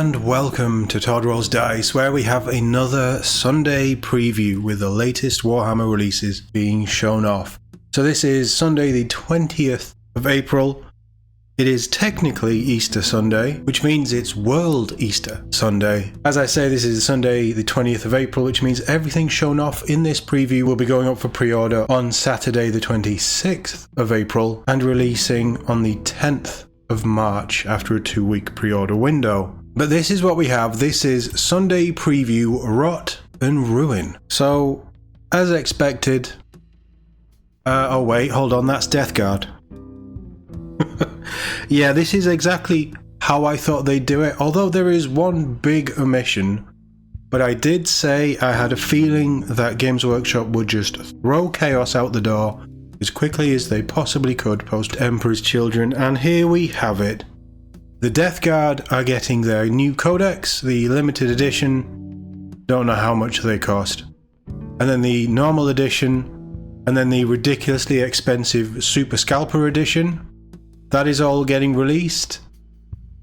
and welcome to Todd Rolls Dice, where we have another Sunday preview with the latest Warhammer releases being shown off. So this is Sunday the 20th of April. It is technically Easter Sunday, which means it's World Easter Sunday. As I say, this is Sunday the 20th of April, which means everything shown off in this preview will be going up for pre-order on Saturday the 26th of April and releasing on the 10th of March after a 2-week pre-order window. But this is what we have. This is Sunday preview Rot and Ruin. So, as expected... oh wait, hold on, that's Death Guard. Yeah, this is exactly how I thought they'd do it, although there is one big omission. But I did say I had a feeling that Games Workshop would just throw Chaos out the door as quickly as they possibly could post Emperor's Children, and here we have it. The Death Guard are getting their new codex, the limited edition, don't know how much they cost, and then the normal edition, and then the ridiculously expensive Super Scalper edition. That is all getting released.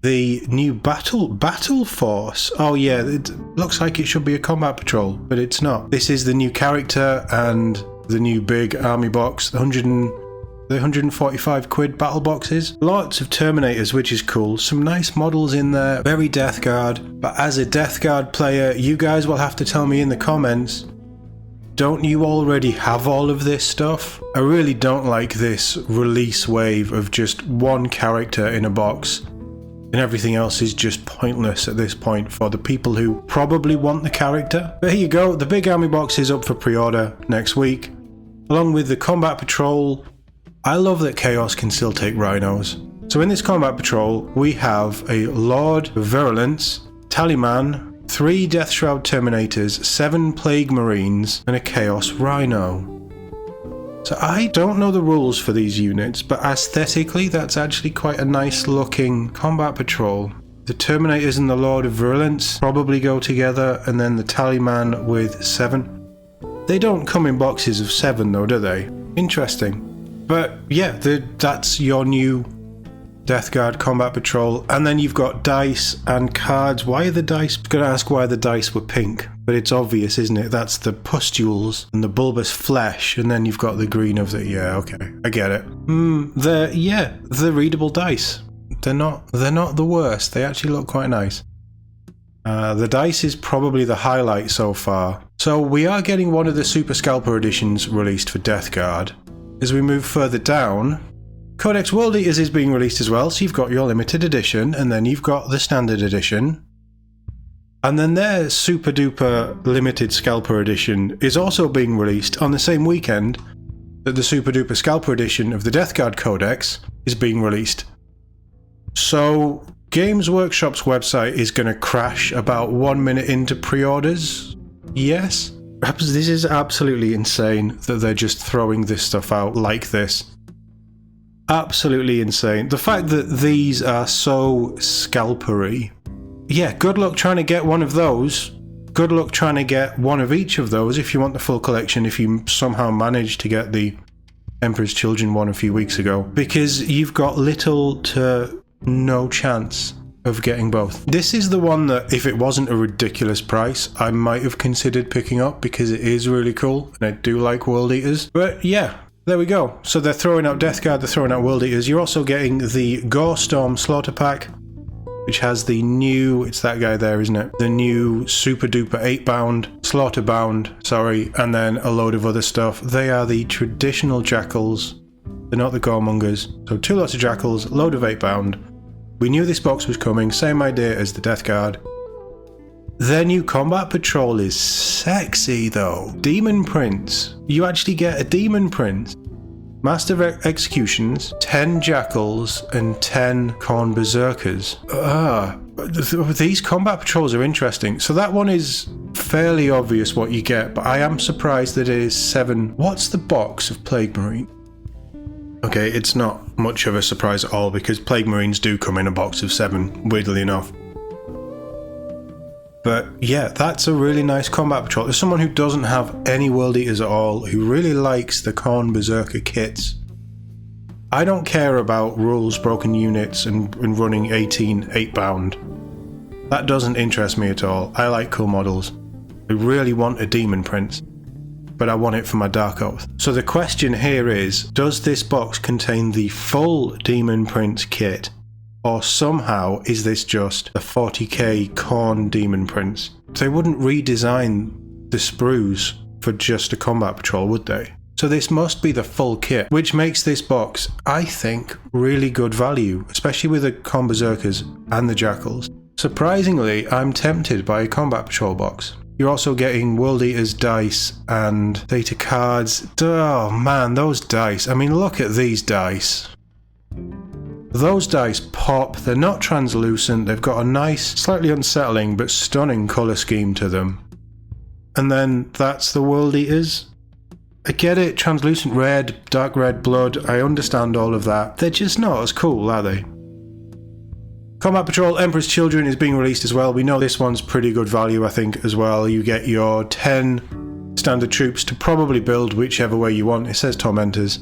The new Battle Force. Oh yeah, it looks like it should be a combat patrol, but it's not. This is the new character and the new big army box, the 145 quid battle boxes. Lots of Terminators, which is cool. Some nice models in there. Very Death Guard. But as a Death Guard player, you guys will have to tell me in the comments, don't you already have all of this stuff? I really don't like this release wave of just one character in a box and everything else is just pointless at this point for the people who probably want the character. But here you go, the big army box is up for pre-order next week, along with the Combat Patrol. I love that Chaos can still take rhinos. So in this Combat Patrol, we have a Lord of Virulence, Tallyman, 3 Death Shroud Terminators, 7 Plague Marines, and a Chaos Rhino. So I don't know the rules for these units, but aesthetically that's actually quite a nice looking Combat Patrol. The Terminators and the Lord of Virulence probably go together, and then the Tallyman with 7. They don't come in boxes of 7 though, do they? Interesting. But yeah, that's your new Death Guard Combat Patrol, and then you've got dice and cards. Why are the dice? I'm gonna ask why the dice were pink, but it's obvious, isn't it? That's the pustules and the bulbous flesh, and then you've got the green of the... yeah, okay, I get it. They're readable dice. They're not the worst. They actually look quite nice. The dice is probably the highlight so far. So we are getting one of the Super Scalper editions released for Death Guard. As we move further down, Codex World Eaters is being released as well, so you've got your limited edition, and then you've got the standard edition. And then their super duper limited Scalper edition is also being released on the same weekend that the super duper Scalper edition of the Death Guard Codex is being released. So Games Workshop's website is going to crash about 1 minute into pre-orders. Yes? Perhaps this is absolutely insane that they're just throwing this stuff out like this. Absolutely insane. The fact that these are so scalpery. Yeah, good luck trying to get one of those. Good luck trying to get one of each of those if you want the full collection, if you somehow managed to get the Emperor's Children one a few weeks ago. Because you've got little to no chance of getting both. This is the one that, if it wasn't a ridiculous price, I might have considered picking up because it is really cool and I do like World Eaters. But yeah. There we go. So they're throwing out Death Guard, they're throwing out World Eaters. You're also getting the Gore Storm Slaughter Pack, which has the new, it's that guy there, isn't it? The new super duper 8-bound, Slaughter Bound, sorry, and then a load of other stuff. They are the traditional Jackals. They're not the Goremongers. So 2 lots of Jackals, load of 8-bound. We knew this box was coming, same idea as the Death Guard. Their new Combat Patrol is sexy though. Demon Prince. You actually get a Demon Prince. Master of Executions, 10 Jackals, and 10 Khorne Berserkers. These Combat Patrols are interesting. So that one is fairly obvious what you get, but I am surprised that it is 7. What's the box of Plague Marine? Okay, it's not much of a surprise at all because Plague Marines do come in a box of 7, weirdly enough. But yeah, that's a really nice Combat Patrol. As someone who doesn't have any World Eaters at all, who really likes the Khorne Berserker kits, I don't care about rules, broken units, and running 18 8-bound. That doesn't interest me at all. I like cool models. I really want a Demon Prince, but I want it for my Dark Oath. So the question here is, does this box contain the full Demon Prince kit? Or somehow is this just a 40k Khorne Demon Prince? They wouldn't redesign the sprues for just a combat patrol, would they? So this must be the full kit, which makes this box, I think, really good value, especially with the Khorne Berserkers and the Jackals. Surprisingly, I'm tempted by a combat patrol box. You're also getting World Eaters dice and data cards. Oh man, those dice. I mean, look at these dice. Those dice pop, they're not translucent, they've got a nice, slightly unsettling but stunning colour scheme to them. And then that's the World Eaters. I get it, translucent red, dark red blood, I understand all of that. They're just not as cool, are they? Combat Patrol Emperor's Children is being released as well. We know this one's pretty good value, I think, as well. You get your 10 standard troops to probably build whichever way you want. It says Tormentors.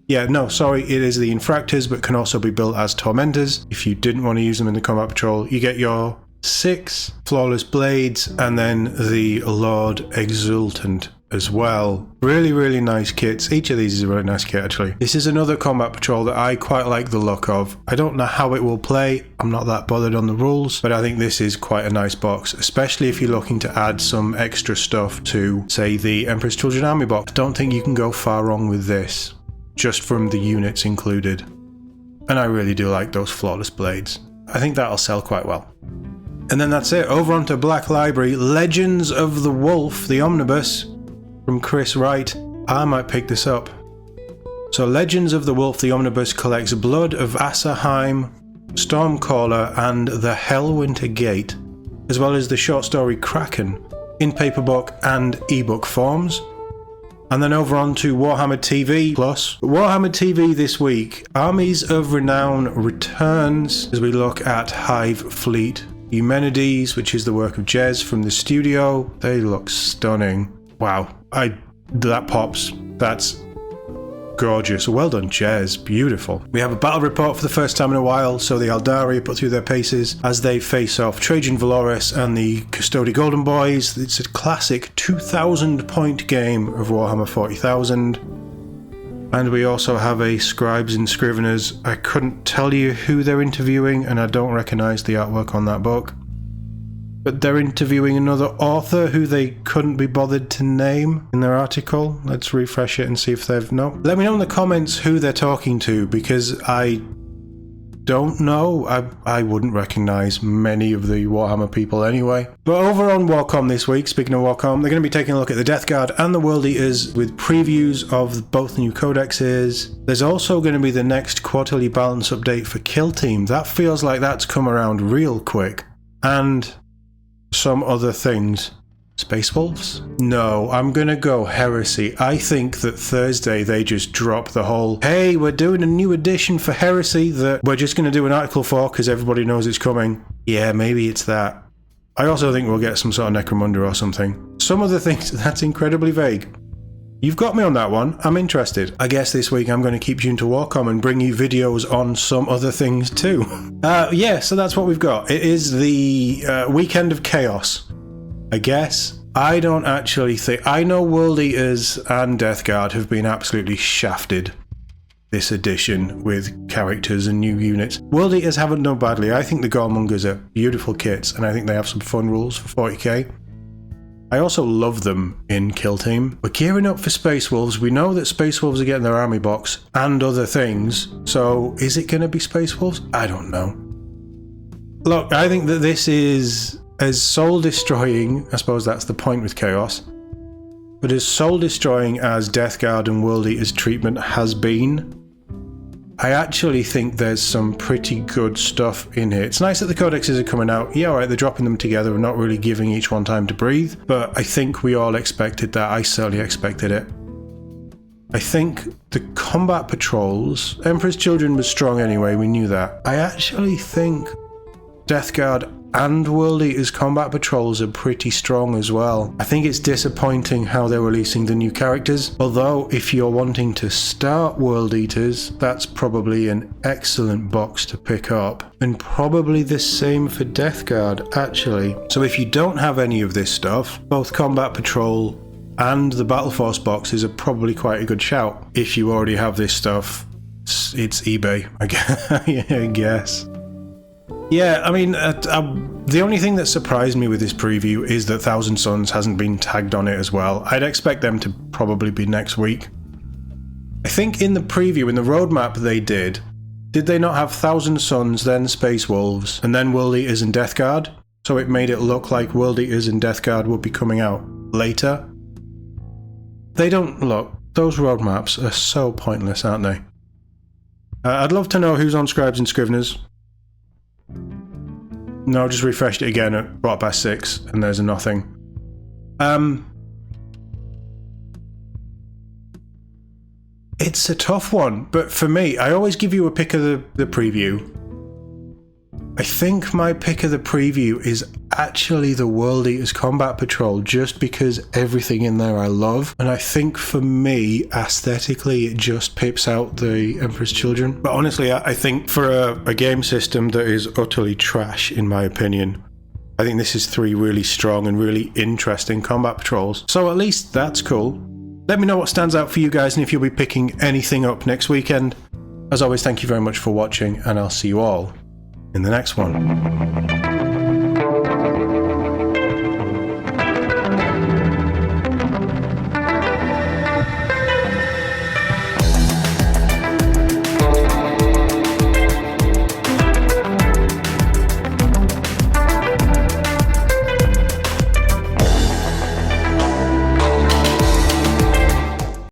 Yeah, no, sorry, it is the Infractors, but can also be built as Tormentors. If you didn't want to use them in the Combat Patrol, you get your 6 Flawless Blades, and then the Lord Exultant as well. Really, really nice kits. Each of these is a really nice kit, actually. This is another Combat Patrol that I quite like the look of. I don't know how it will play. I'm not that bothered on the rules, but I think this is quite a nice box, especially if you're looking to add some extra stuff to, say, the Emperor's Children Army box. I don't think you can go far wrong with this, just from the units included. And I really do like those Flawless Blades. I think that'll sell quite well. And then that's it. Over onto Black Library, Legends of the Wolf, the Omnibus, from Chris Wright. I might pick this up. So Legends of the Wolf, the Omnibus, collects Blood of Asserheim, Stormcaller, and the Hellwinter Gate, as well as the short story Kraken, in paperback and ebook forms. And then over on to Warhammer TV Plus. Warhammer TV this week, Armies of Renown returns as we look at Hive Fleet Eumenides, which is the work of Jez from the studio. They look stunning. Wow, that pops. That's gorgeous. Well done, Jez. Beautiful. We have a battle report for the first time in a while, so the Eldari put through their paces as they face off Trajan Valoris and the Custodi Golden Boys. It's a classic 2,000 point game of Warhammer 40,000. And we also have a Scribes and Scriveners. I couldn't tell you who they're interviewing, and I don't recognise the artwork on that book. But they're interviewing another author who they couldn't be bothered to name in their article. Let's refresh it and see if they've... No. Let me know in the comments who they're talking to, because I don't know. I wouldn't recognise many of the Warhammer people anyway. But over on WarCom this week, speaking of WarCom, they're going to be taking a look at the Death Guard and the World Eaters with previews of both new codexes. There's also going to be the next quarterly balance update for Kill Team. That feels like that's come around real quick. And some other things. Space Wolves? No, I'm gonna go Heresy. I think that Thursday they just drop the whole, hey, we're doing a new edition for Heresy that we're just gonna do an article for because everybody knows it's coming. Yeah, maybe it's that. I also think we'll get some sort of Necromunda or something. Some of the things, that's incredibly vague. You've got me on that one. I'm interested. I guess this week I'm going to keep tuned to Warcom and bring you videos on some other things too. Yeah, so that's what we've got. It is the Weekend of Chaos, I guess. I don't actually think... I know World Eaters and Death Guard have been absolutely shafted this edition with characters and new units. World Eaters haven't done badly. I think the Goremongers are beautiful kits, and I think they have some fun rules for 40k. I also love them in Kill Team. We're gearing up for Space Wolves. We know that Space Wolves are getting their army box and other things. So is it going to be Space Wolves? I don't know. Look, I think that this is as soul destroying, I suppose that's the point with Chaos, but as soul destroying as Death Guard and World Eaters treatment has been, I actually think there's some pretty good stuff in here. It's nice that the codexes are coming out. Yeah, alright, they're dropping them together and not really giving each one time to breathe, but I think we all expected that. I certainly expected it. I think the combat patrols, Emperor's Children was strong anyway, we knew that. I actually think Death Guard and World Eaters Combat Patrols are pretty strong as well. I think it's disappointing how they're releasing the new characters, although if you're wanting to start World Eaters, that's probably an excellent box to pick up. And probably the same for Death Guard, actually. So if you don't have any of this stuff, both Combat Patrol and the Battle Force boxes are probably quite a good shout. If you already have this stuff, it's eBay, I guess. Yeah, I mean, the only thing that surprised me with this preview is that Thousand Sons hasn't been tagged on it as well. I'd expect them to probably be next week. I think in the preview, in the roadmap they did they not have Thousand Sons, then Space Wolves, and then World Eaters and Death Guard? So it made it look like World Eaters and Death Guard would be coming out later. They don't look. Those roadmaps are so pointless, aren't they? I'd love to know who's on Scribes and Scriveners. No, I just refreshed it again at 6:15 and there's a nothing. It's a tough one, but for me, I always give you a pick of the preview. I think my pick of the preview is actually the World Eaters Combat Patrol, just because everything in there I love, and I think for me, aesthetically, it just pips out the Emperor's Children. But honestly, I think for a game system that is utterly trash, in my opinion, I think this is 3 really strong and really interesting Combat Patrols. So at least that's cool. Let me know what stands out for you guys and if you'll be picking anything up next weekend. As always, thank you very much for watching, and I'll see you all in the next one.